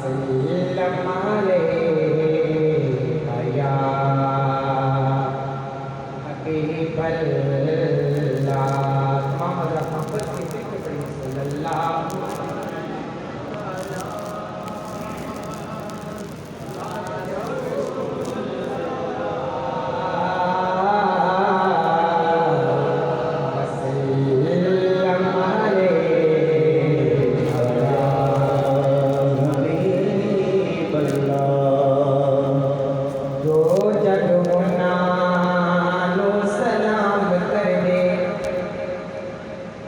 वसल्लम अलैका या हबीबल्लाह। मोहम्मद मोहब्बत की जिक्र करें सल्लल्लाहु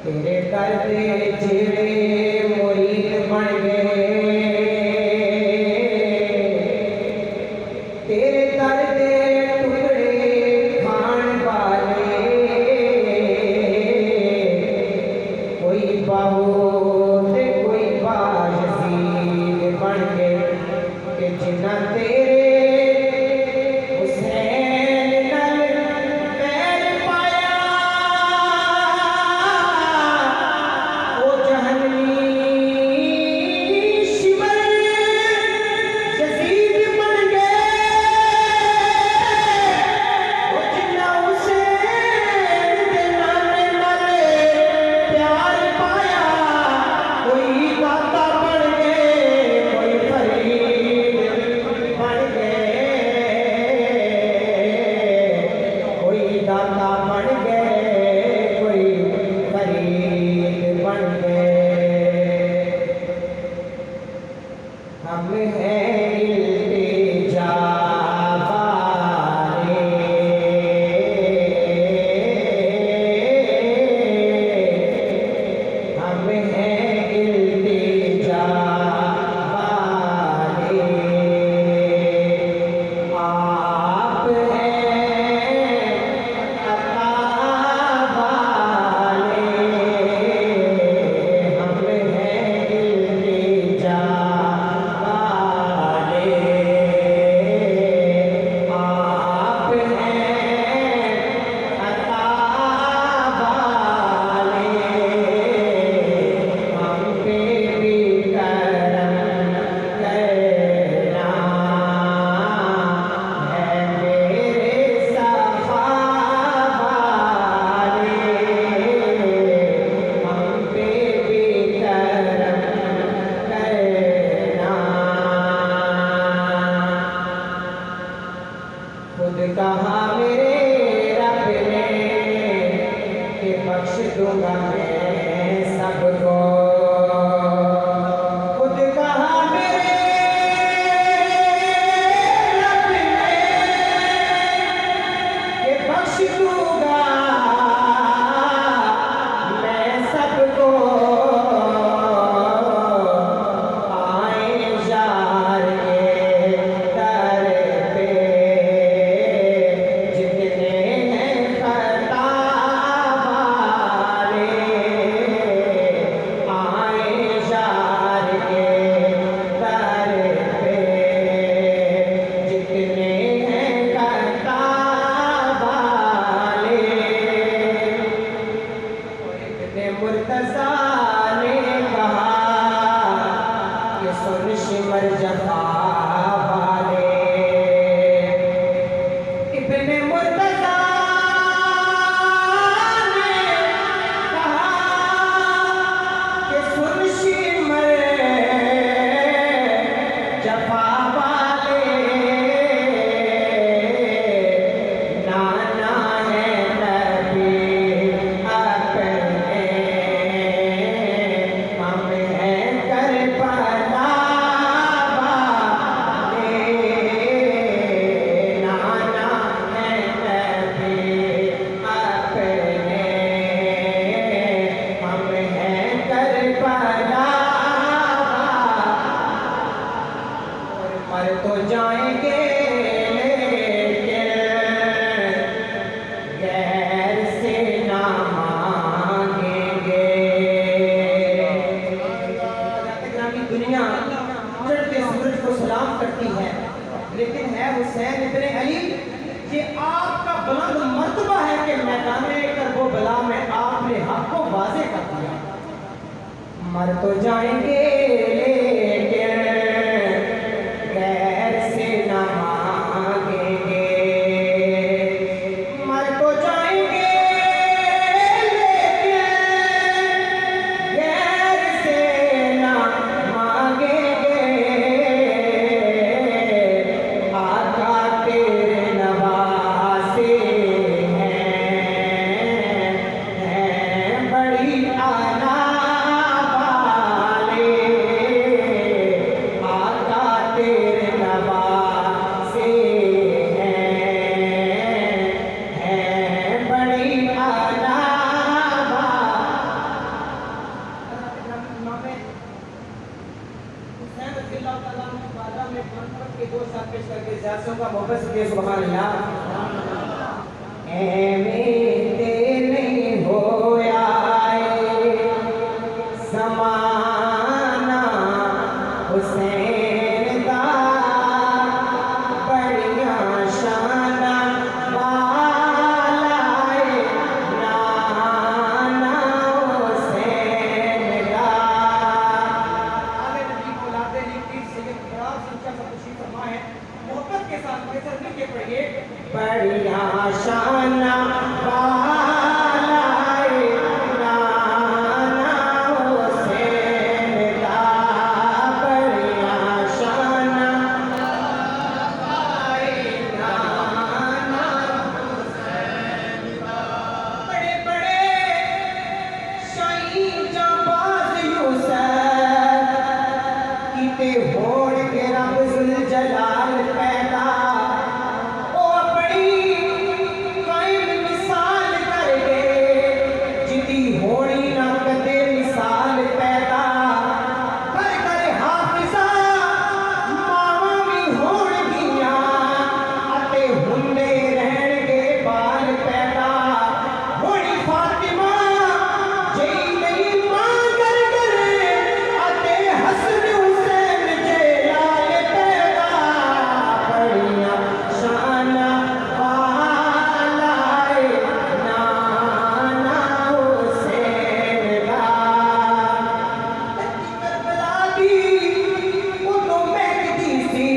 तेरे करते जिले मुरीद बन गए, तेरे करते टुकड़े खान वाले, कोई बहुत कोई बाजीद बन गए कि जिन्ना तेरे हम हैं इल्तिजा वाले, हम हैं इल्तिजा वाले, आप हैं अता वाले, हम हैं इल्तिजा कहा मेरे रब ने कि बख्श दूंगा मैं सबको, खुद कहा मेरे रब ने कि बख्श दूंगा मैं सबको। आए यार के दर पे मुर्तज़ा ने कहा कि सुन शिमर जफा वाले, इब्ने मुर्तज़ा ने कहा कि सुन शिमर जफा वाले, नाना है नबी तो जाएंगे गैर से ना मांगेंगे। दुनिया चढ़ते सूरज को सलाम करती है, लेकिन है हुसैन इब्ने अली ये आपका बुलंद मर्तबा है कि मैदान करबला में आपने हक को वाज़े कर दिया। मर तो जाएंगे लेकिन रज़ियल्लाहु तआला अन्हु की बारगाह में बुलंद पढ़ के 2 साल पेश करके ज़ियारतों का मोहब्बत से सुभान अल्लाह। ऐवें ते नहीं होया ज़माना हुसैन दा बड़िया शाना वाला नाना हुसैन दा। आले नबी को औलादे ली पीर सैयद फराज सिंह का तशरीफ फरमा है। मोहब्बत के साथ कैसे मिल के पढ़िए बड़िया शाना वाला नाना हुसैन दा बड़िया शाना नाना हुसैन दा। बड़े बड़े शाही जाबाज यूसुफ कीते होड़ के रब जुल जलाल पैदा ओ अपनी कायम मिसाल कर गए जिदी होनी ना कदे मिसाल पैदा कर कर हाफिजा मावां भी होणगियां अते हुंदे रहणगे बाल पैदा होनी फातिमा जई नहीं मां कर करे अते हसन हुसैन जे लाल पैदा बड़िया शाना वाला नाना हुसैन दा। करबला दी उदों महकदी सी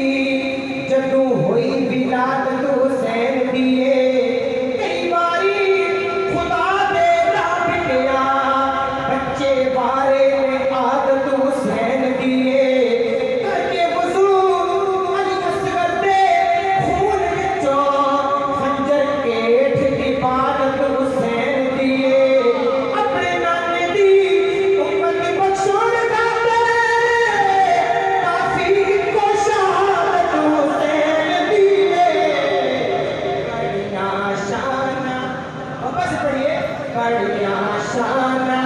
जदों होई विलादत हुसैन दिए कई बारी खुदा दे राह बिटिया बच्चे बारे में आदत हुसैन दिए करके वज़ू अली असगर दे खून विचों खंजर केठ इबादत हुसैन दिए अपने नाने दी उम्मत बख्शोण गाते काफी को शहादत हुसैन दिए बड़िया शाना और बस पढ़िए बड़िया शाना